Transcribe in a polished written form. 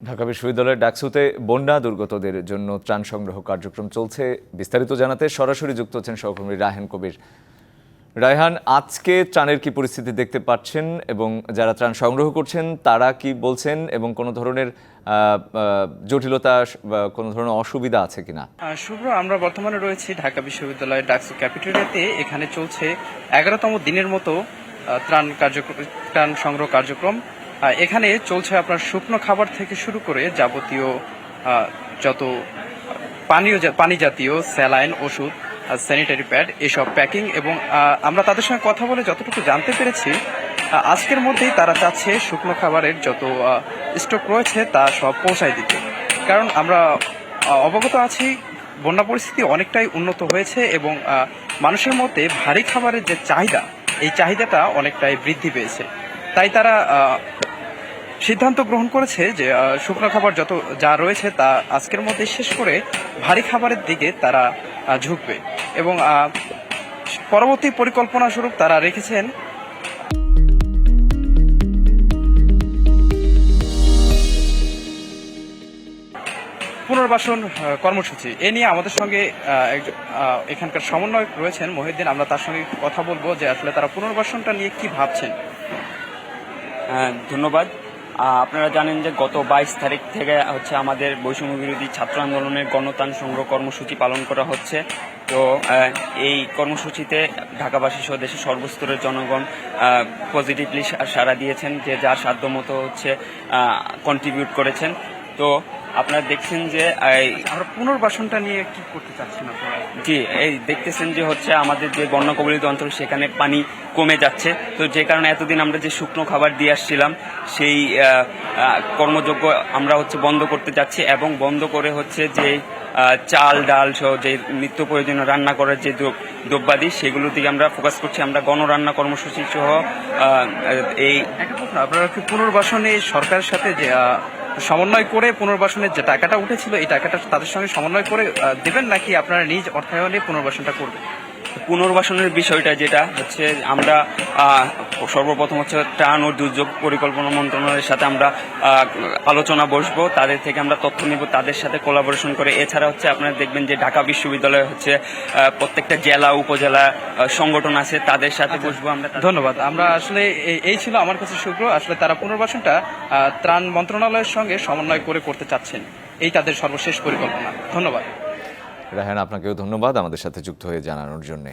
ঢাকা বিশ্ববিদ্যালয়ের ডাকসুতে বন্যা দুর্গতদের জন্য ত্রাণ সংগ্রহ কার্যক্রম চলছে। বিস্তারিত জানাতে সরাসরি যুক্ত হচ্ছেন সহকর্মী রায়হান কবির। রায়হান, আজকে ত্রাণের কি পরিস্থিতি দেখতে পাচ্ছেন এবং যারা ত্রাণ সংগ্রহ করছেন তারা কি বলছেন এবং কোনো ধরনের জটিলতা বা কোনো ধরনের অসুবিধা আছে কিনা? শুভ্র, আমরা বর্তমানে রয়েছি ঢাকা বিশ্ববিদ্যালয়ের ডাকসু ক্যাফেটেরিয়াতে। এখানে চলছে 11তম দিনের মতো ত্রাণ সংগ্রহ কার্যক্রম। এখানে চলছে আপনার শুকনো খাবার থেকে শুরু করে যাবতীয় যত পানি জাতীয় স্যালাইন, ওষুধ, স্যানিটারি প্যাড এসব প্যাকিং। এবং আমরা তাদের সঙ্গে কথা বলে যতটুকু জানতে পেরেছি, আজকের মধ্যেই তারা চাচ্ছে শুকনো খাবারের যত স্টক রয়েছে তা সব পৌঁছায় দিতে। কারণ আমরা অবগত আছি বন্যা পরিস্থিতি অনেকটাই উন্নত হয়েছে এবং মানুষের মধ্যে ভারী খাবারের যে চাহিদা, এই চাহিদাটা অনেকটাই বৃদ্ধি পেয়েছে। তাই তারা সিদ্ধান্ত গ্রহণ করেছে যে শুকনো খাবার যত যা রয়েছে তা আজকের মধ্যে শেষ করে ভারী খাবারের দিকে তারা ঝুঁকবে। এবং পরবর্তী পরিকল্পনা স্বরূপ তারা রেখেছেন পুনর্বাসন কর্মসূচি। এ নিয়ে আমাদের সঙ্গে এখানকার সমন্বয়ক রয়েছেন মহিউদ্দিন। আমরা তার সঙ্গে কথা বলবো যে আসলে তারা পুনর্বাসনটা নিয়ে কি ভাবছেন। ধন্যবাদ। আপনারা জানেন যে গত 22 তারিখ থেকে হচ্ছে আমাদের বৈষম্য বিরোধী ছাত্র আন্দোলনের গণত্রাণ সংগ্রহ কর্মসূচি পালন করা হচ্ছে। তো এই কর্মসূচিতে ঢাকাবাসী সহ দেশের সর্বস্তরের জনগণ পজিটিভলি সাড়া দিয়েছেন, যে যার সাধ্য মতো হচ্ছে কন্ট্রিবিউট করেছেন। তো আপনারা দেখছেন যে আমরা পুনর্বাসনটা নিয়ে কি করতে চাচ্ছেন আপনারা? জি, এই দেখতেছেন যে হচ্ছে আমাদের যে বন্যা কবলিত অঞ্চল সেখানে পানি কমে যাচ্ছে। তো যে কারণে এতদিন আমরা যে শুকনো খাবার দিয়ে আসছিলাম সেই কর্মযোগ্য আমরা হচ্ছে বন্ধ করতে যাচ্ছি এবং বন্ধ করে হচ্ছে যে চাল ডাল সহ যে নিত্য প্রয়োজনীয় রান্না করার যে দ্রব্যাদি সেগুলোর দিকে আমরা ফোকাস করছি। আমরা গণরান্না কর্মসূচি সহ এই আপনারা কি পুনর্বাসনে সরকারের সাথে যে সমন্বয় করে পুনর্বাসনের যে টাকাটা উঠেছিল এই টাকাটা তাদের সঙ্গে সমন্বয় করে দেবেন, নাকি আপনারা নিজ অর্থায়নে পুনর্বাসনটা করবেন? পুনর্বাসনের বিষয়টা যেটা হচ্ছে, আমরা সর্বপ্রথম হচ্ছে ত্রাণ ও দুর্যোগ পরিকল্পনা মন্ত্রণালয়ের সাথে আমরা আলোচনা বসবো, তাদের থেকে আমরা তথ্য নিব, তাদের সাথে কোলাবোরেশন করে। এছাড়া হচ্ছে আপনারা দেখবেন যে ঢাকা বিশ্ববিদ্যালয়ে হচ্ছে প্রত্যেকটা জেলা উপজেলা সংগঠন আছে, তাদের সাথে বসবো আমরা। ধন্যবাদ। আমরা আসলে এই ছিল আমার কাছে শুভ্র, আসলে তারা পুনর্বাসনটা ত্রাণ মন্ত্রণালয়ের সঙ্গে সমন্বয় করে করতে চাচ্ছেন, এই তাদের সর্বশেষ পরিকল্পনা। ধন্যবাদ। রায়হান, আপনাকেও ধন্যবাদ আমাদের সাথে যুক্ত হয়ে জানানোর জন্যে।